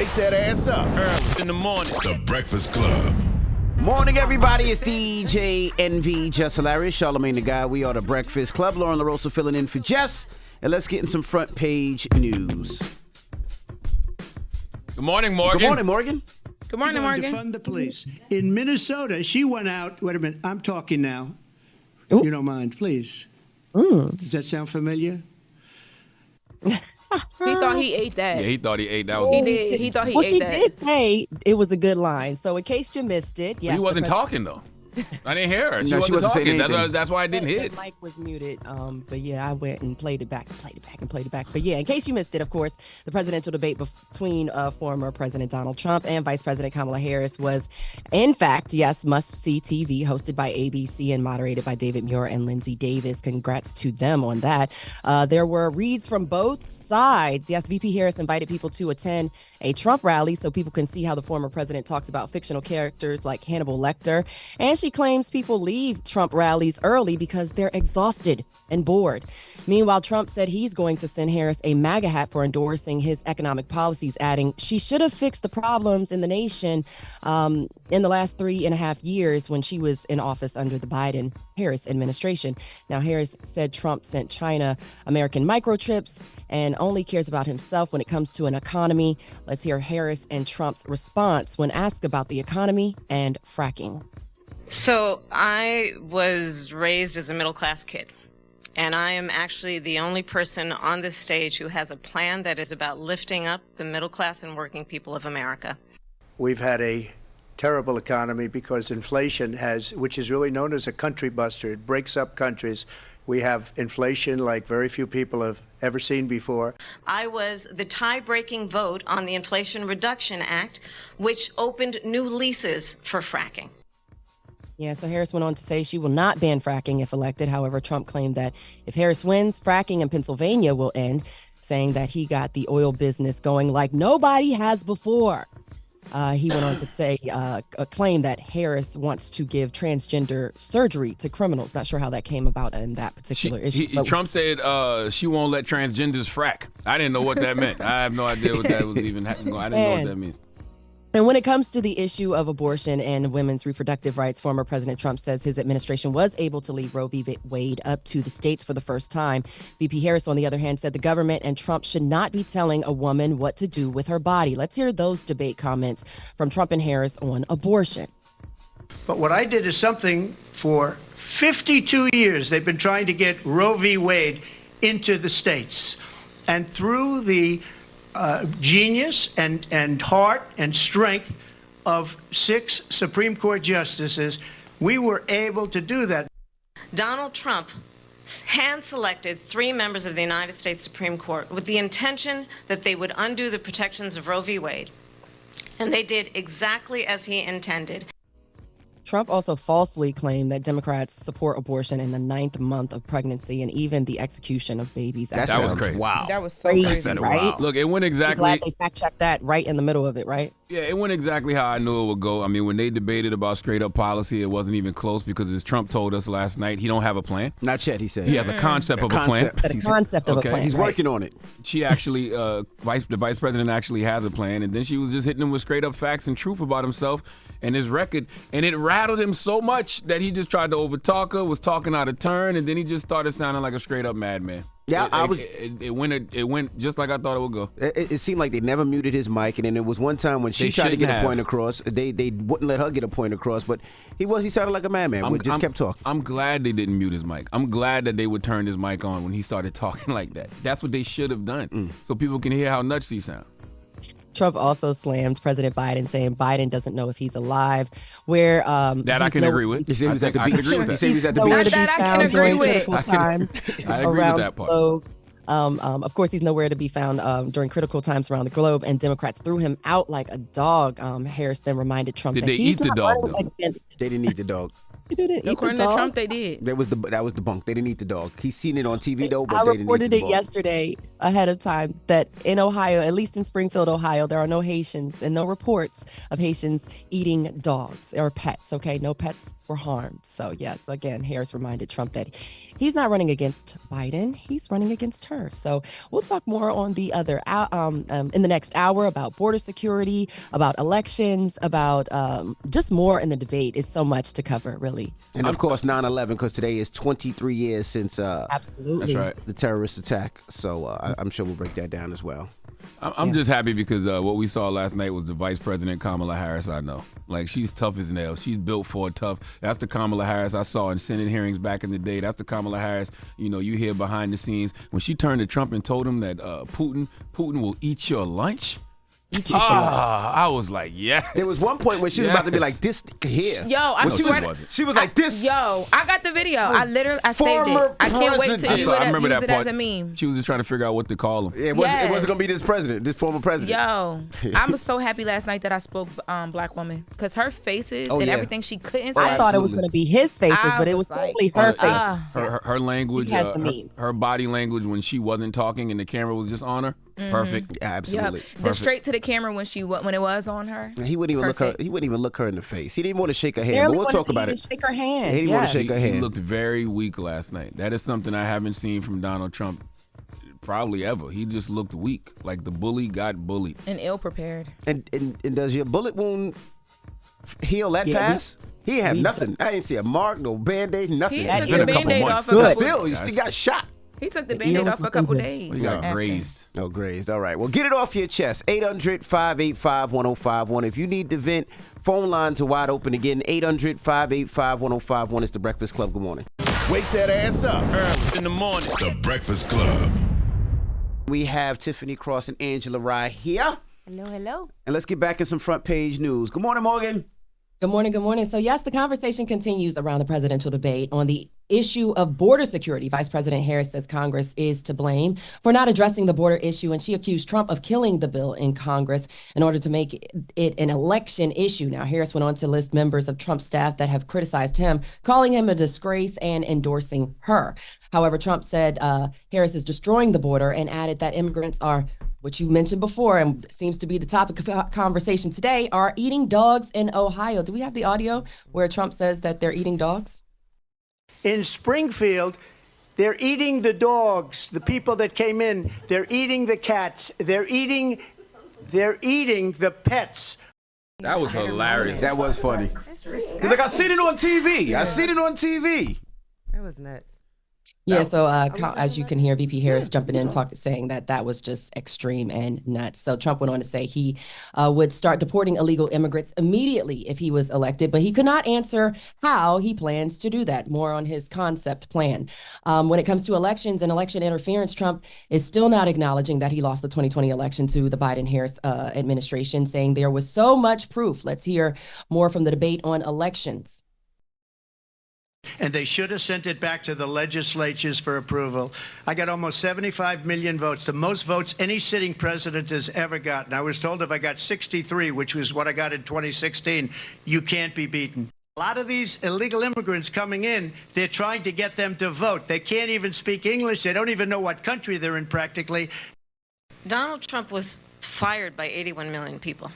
wake that ass up. Early in the morning. The Breakfast Club. Morning, everybody. It's DJ NV, Jess Hilarious, Charlamagne the Guy. We are the Breakfast Club. Lauren LaRosa filling in for Jess. And let's get in some front page news. Good morning, Morgan. Good morning, Morgan. Good morning, Morgan. Defund the police. In Minnesota, she went out. Wait a minute. I'm talking now. If you don't mind, please. Does that sound familiar? He thought he ate that. Yeah, he thought he ate that. He did. He thought he ate she that. did say it was a good line. So in case you missed it, yes. He wasn't talking, though. I didn't hear her. She No, wasn't saying talking. anything. That's why I didn't hit. The mic was muted. But yeah, I went and played it back. But yeah, in case you missed it, of course, the presidential debate between former President Donald Trump and Vice President Kamala Harris was, in fact, yes, must-see TV, hosted by ABC and moderated by David Muir and Lindsay Davis. Congrats to them on that. There were reads from both sides. Yes, VP Harris invited people to attend a Trump rally so people can see how the former president talks about fictional characters like Hannibal Lecter. And she claims people leave Trump rallies early because they're exhausted and bored. Meanwhile, Trump said he's going to send Harris a MAGA hat for endorsing his economic policies, adding she should have fixed the problems in the nation in the last 3.5 years when she was in office under the Biden-Harris administration. Now, Harris said Trump sent China American microchips and only cares about himself when it comes to an economy. Let's hear Harris and Trump's response when asked about the economy and fracking. So I was raised as a middle-class kid, and I am actually the only person on this stage who has a plan that is about lifting up the middle class and working people of America. We've had a terrible economy because inflation which is really known as a country buster. It breaks up countries. We have inflation like very few people have ever seen before. I was the tie-breaking vote on the Inflation Reduction Act, which opened new leases for fracking. Yeah, so Harris went on to say she will not ban fracking if elected. However, Trump claimed that if Harris wins, fracking in Pennsylvania will end, saying that he got the oil business going like nobody has before. He went on to say, claim that Harris wants to give transgender surgery to criminals. Not sure how that came about in that particular issue. Trump said she won't let transgenders frack. I didn't know what that meant. I have no idea what that was even happening. I didn't know what that means. And when it comes to the issue of abortion and women's reproductive rights, former President Trump says his administration was able to leave Roe v. Wade up to the states for the first time. VP Harris, on the other hand, said the government and Trump should not be telling a woman what to do with her body. Let's hear those debate comments from Trump and Harris on abortion. But what I did is something for 52 years. They've been trying to get Roe v. Wade into the states. And through the genius and heart and strength of 6 Supreme Court justices, we were able to do that. Donald Trump hand-selected 3 members of the United States Supreme Court with the intention that they would undo the protections of Roe v. Wade. And they did exactly as he intended. Trump also falsely claimed that Democrats support abortion in the 9th month of pregnancy and even the execution of babies. That was crazy. Wow. That was so Crazy, crazy. right? Wow. Look, it went exactly. Glad they fact-checked that right in the middle of it, right? Yeah, it went exactly how I knew it would go. I mean, when they debated about straight-up policy, it wasn't even close because, as Trump told us last night, he don't have a plan. Not yet, he said. He has a concept of a plan. The concept of a plan. He's working on it. She actually, the vice president actually has a plan, and then she was just hitting him with straight-up facts and truth about himself and his record, and it rattled him so much that he just tried to overtalk her, was talking out of turn, and then he just started sounding like a straight-up madman. Yeah, it went just like I thought it would go. It seemed like they never muted his mic, and then there was one time when she tried to get a point across, they wouldn't let her get a point across, but he sounded like a madman. Just kept talking. I'm glad they didn't mute his mic. I'm glad that they would turn his mic on when he started talking like that. That's what they should have done, so people can hear how nuts he sounds. Trump also slammed President Biden, saying Biden doesn't know if he's alive. Where that I can agree with. He said he was at the beach. He said he was at the beach. That I can agree with. I agree with that part. Of course, he's nowhere to be found during critical times around the globe, and Democrats threw him out like a dog. Harris then reminded Trump Did that they he's eat the not dog, running though? They didn't eat the dog. He didn't eat the According to dog. Trump, they did. That was the bunk. They didn't eat the dog. He's seen it on TV though, but I they didn't eat reported the it dog. yesterday. ahead of time that in Ohio, at least in Springfield, Ohio, there are no Haitians and no reports of Haitians eating dogs or pets. Okay, no pets were harmed. So yes, again, Harris reminded Trump that he's not running against Biden, he's running against her. So we'll talk more on the other in the next hour about border security, about elections, about just more in the debate. Is so much to cover, really. And of course, 9/11, because today is 23 years since Absolutely. That's right. the terrorist attack. So I'm sure we'll break that down as well. I'm just happy because what we saw last night was the Vice President Kamala Harris. I know, like, she's tough as nails. She's built for a tough. After Kamala Harris, I saw in Senate hearings back in the day. After Kamala Harris, you hear behind the scenes when she turned to Trump and told him that Putin will eat your lunch. I was like, yeah. There was one point where she was about to be like, this here. Yo, I Well, swear. she was like, this. Yo, I got the video. I saved Former it. I can't wait to president. use I remember it that part. as a meme. She was just trying to figure out what to call him. It wasn't going to be this president, this former president. Yo, I was so happy last night that I spoke black woman because her faces Oh, and yeah. everything she couldn't say. I thought it was going to be his faces, but it was totally her face. Her language, He had the meme. her body language when she wasn't talking and the camera was just on her. Perfect. Yeah, absolutely. Yep. The straight to the camera when it was on her. He wouldn't even look her. Perfect. He wouldn't even look her in the face. He didn't want to shake her hand. But we'll talk about it. Shake her hand. He didn't want to shake her He hand. looked very weak last night. That is something I haven't seen from Donald Trump probably ever. He just looked weak, like the bully got bullied. And ill prepared. And does your bullet wound heal that fast? He had nothing. I didn't see a mark, no band-aid, nothing. He It's took been the a couple Band-Aid months. off But a still, he still got shot. He took the Band-Aid off a couple days. He got after. grazed. Oh, grazed. All right. Well, get it off your chest. 800-585-1051. If you need to vent, phone lines are wide open again. 800-585-1051. It's the Breakfast Club. Good morning. Wake that ass up. In the morning. The Breakfast Club. We have Tiffany Cross and Angela Rye here. Hello. And let's get back in some front page news. Good morning, Morgan. Good morning. Good morning. So yes, the conversation continues around the presidential debate on the issue of border security. Vice President Harris says Congress is to blame for not addressing the border issue, and she accused Trump of killing the bill in Congress in order to make it an election issue. Now, Harris went on to list members of Trump's staff that have criticized him, calling him a disgrace and endorsing her. However, Trump said Harris is destroying the border and added that immigrants are, which you mentioned before and seems to be the topic of conversation today, are eating dogs in Ohio. Do we have the audio where Trump says that they're eating dogs? In Springfield, they're eating the dogs, the people that came in. They're eating the cats. They're eating the pets. That was hilarious. That was funny. He's like, I seen it on TV. I seen it on TV. That was nuts. Yeah, so as you can hear, VP Harris jumping in, saying that was just extreme and nuts. So Trump went on to say he would start deporting illegal immigrants immediately if he was elected, but he could not answer how he plans to do that. More on his concept plan. When it comes to elections and election interference, Trump is still not acknowledging that he lost the 2020 election to the Biden-Harris administration, saying there was so much proof. Let's hear more from the debate on elections. And they should have sent it back to the legislatures for approval. I got almost 75 million votes, the most votes any sitting president has ever gotten. I was told if I got 63, which was what I got in 2016, you can't be beaten. A lot of these illegal immigrants coming in, they're trying to get them to vote. They can't even speak English. They don't even know what country they're in practically. Donald Trump was fired by 81 million people.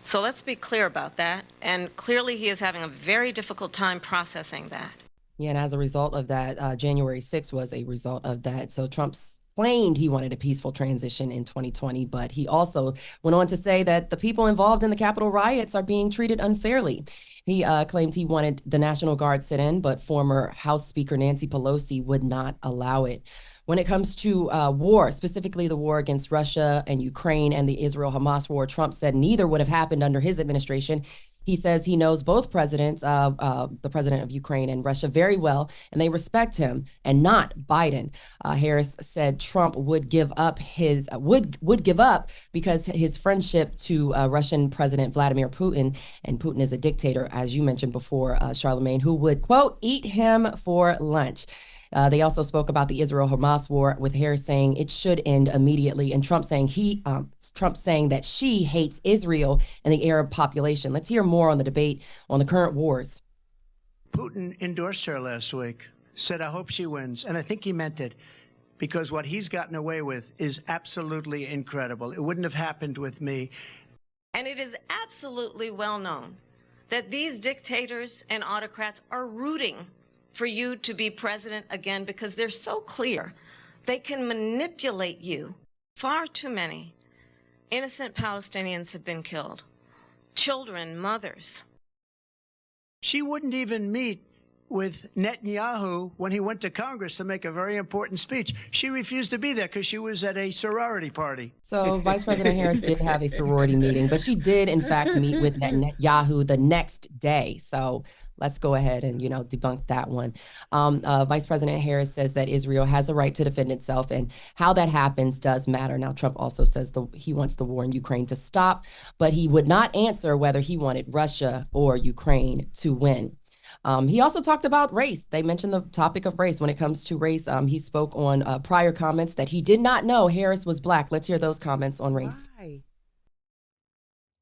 So let's be clear about that. And clearly he is having a very difficult time processing that. Yeah, and as a result of that, January 6th was a result of that. So Trump claimed he wanted a peaceful transition in 2020, but he also went on to say that the people involved in the Capitol riots are being treated unfairly. He claimed he wanted the National Guard sit-in, but former House Speaker Nancy Pelosi would not allow it. When it comes to war, specifically the war against Russia and Ukraine and the Israel-Hamas war, Trump said neither would have happened under his administration. He says he knows both presidents, the president of Ukraine and Russia, very well, and they respect him, and not Biden. Harris said Trump would give up would give up because his friendship to Russian President Vladimir Putin, and Putin is a dictator, as you mentioned before, Charlamagne, who would, quote, eat him for lunch. They also spoke about the Israel-Hamas war, with Harris saying it should end immediately, and Trump saying that she hates Israel and the Arab population. Let's hear more on the debate on the current wars. Putin endorsed her last week, said, I hope she wins. And I think he meant it. because what he's gotten away with is absolutely incredible. It wouldn't have happened with me. And it is absolutely well known that these dictators and autocrats are rooting for you to be president again because they're so clear. They can manipulate you. Far too many innocent Palestinians have been killed. Children, mothers. She wouldn't even meet with Netanyahu when he went to Congress to make a very important speech. She refused to be there because she was at a sorority party. So Vice President Harris did have a sorority meeting, but she did, in fact, meet with Netanyahu the next day. So let's go ahead and, debunk that one. Vice President Harris says that Israel has a right to defend itself, and how that happens does matter. Now, Trump also says he wants the war in Ukraine to stop, but he would not answer whether he wanted Russia or Ukraine to win. He also talked about race. They mentioned the topic of race. When it comes to race, he spoke on prior comments that he did not know Harris was black. Let's hear those comments on race. Why?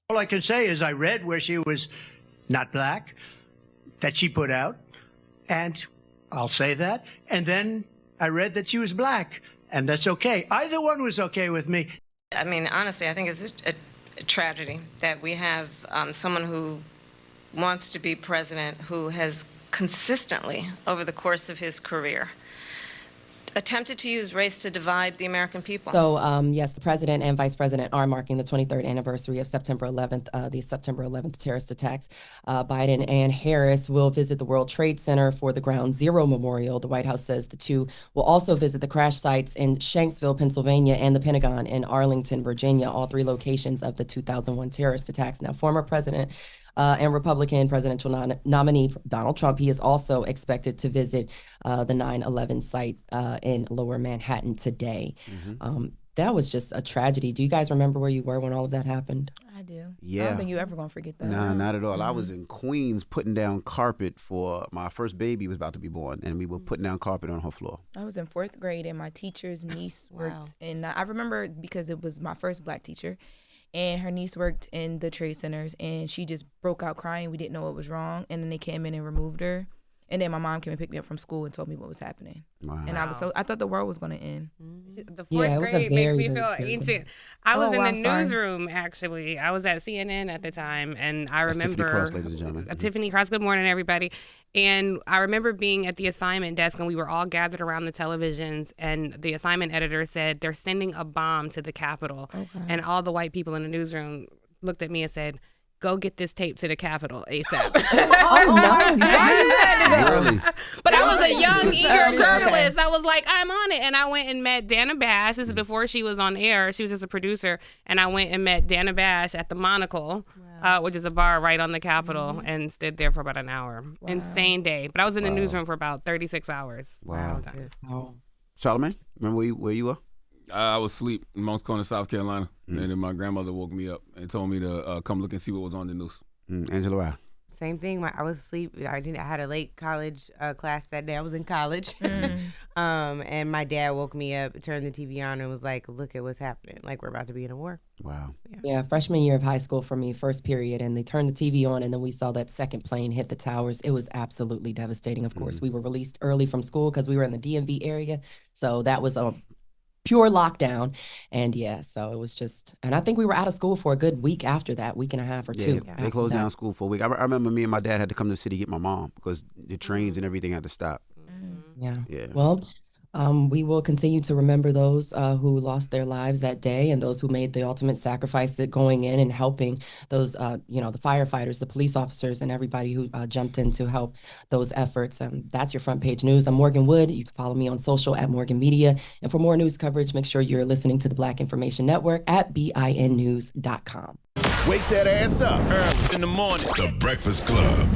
All I can say is I read where she was not black, that she put out, and I'll say that. And then I read that she was black, and that's okay. Either one was okay with me. I mean, honestly, I think it's a tragedy that we have someone who wants to be president who has consistently, over the course of his career, attempted to use race to divide the American people. So, yes, the president and vice president are marking the 23rd anniversary of September 11th, the September 11th terrorist attacks. Biden and Harris will visit the World Trade Center for the Ground Zero Memorial. The White House says the two will also visit the crash sites in Shanksville, Pennsylvania, and the Pentagon in Arlington, Virginia, all three locations of the 2001 terrorist attacks. Now, former president and Republican presidential nominee Donald Trump, he is also expected to visit the 9/11 site in Lower Manhattan today. That was just a tragedy. Do you guys remember where you were when all of that happened? I do. Yeah. I don't think you're ever going to forget that. Nah, not at all. I was in Queens putting down carpet for my first baby was about to be born, and we were putting down carpet on her floor. I was in 4th grade, and my teacher's niece worked. And I remember because it was my first black teacher. And her niece worked in the trade centers, and she just broke out crying. We didn't know what was wrong, and then they came in and removed her. And then my mom came and picked me up from school and told me what was happening. Wow. And I thought the world was going to end. The Yeah, it fourth was a grade makes very, me very feel scary ancient. I was Oh, in wow, the sorry. newsroom, actually. I was at CNN at the time, and I That's remember... Tiffany Cross, ladies and gentlemen. Tiffany Cross, good morning, everybody. And I remember being at the assignment desk, and we were all gathered around the televisions, and the assignment editor said, they're sending a bomb to the Capitol. Okay. And all the white people in the newsroom looked at me and said, go get this tape to the Capitol ASAP. Oh, no. Really? But I was a young, eager Okay. journalist. I was like, I'm on it. And I went and met Dana Bash. This is before she was on air. She was just a producer. And I went and met Dana Bash at the Monocle, which is a bar right on the Capitol, and stood there for about an hour. Insane day. But I was in the newsroom for about 36 hours. Wow. Oh. Charlamagne, remember where you were? I was asleep in Moncks Corner, South Carolina, and then my grandmother woke me up and told me to come look and see what was on the news. Angela Rao. Same thing. I was asleep. I had a late college class that day. I was in college, and my dad woke me up, turned the TV on, and was like, "Look at what's happening! Like we're about to be in a war." Wow. Yeah, freshman year of high school for me, first period, and they turned the TV on, and then we saw that second plane hit the towers. It was absolutely devastating. Of course, we were released early from school because we were in the DMV area, so that was a pure lockdown. And yeah, so it was just, and I think we were out of school for a good week after that, week and a half or two. They closed down school for a week. I remember me and my dad had to come to the city to get my mom because the trains and everything had to stop. Yeah. Yeah. Well, we will continue to remember those who lost their lives that day and those who made the ultimate sacrifice at going in and helping those, the firefighters, the police officers, and everybody who jumped in to help those efforts. That's your front page news. I'm Morgan Wood. You can follow me on social at Morgan Media. And for more news coverage, make sure you're listening to the Black Information Network at BINnews.com. Wake that ass up. In the morning. The Breakfast Club.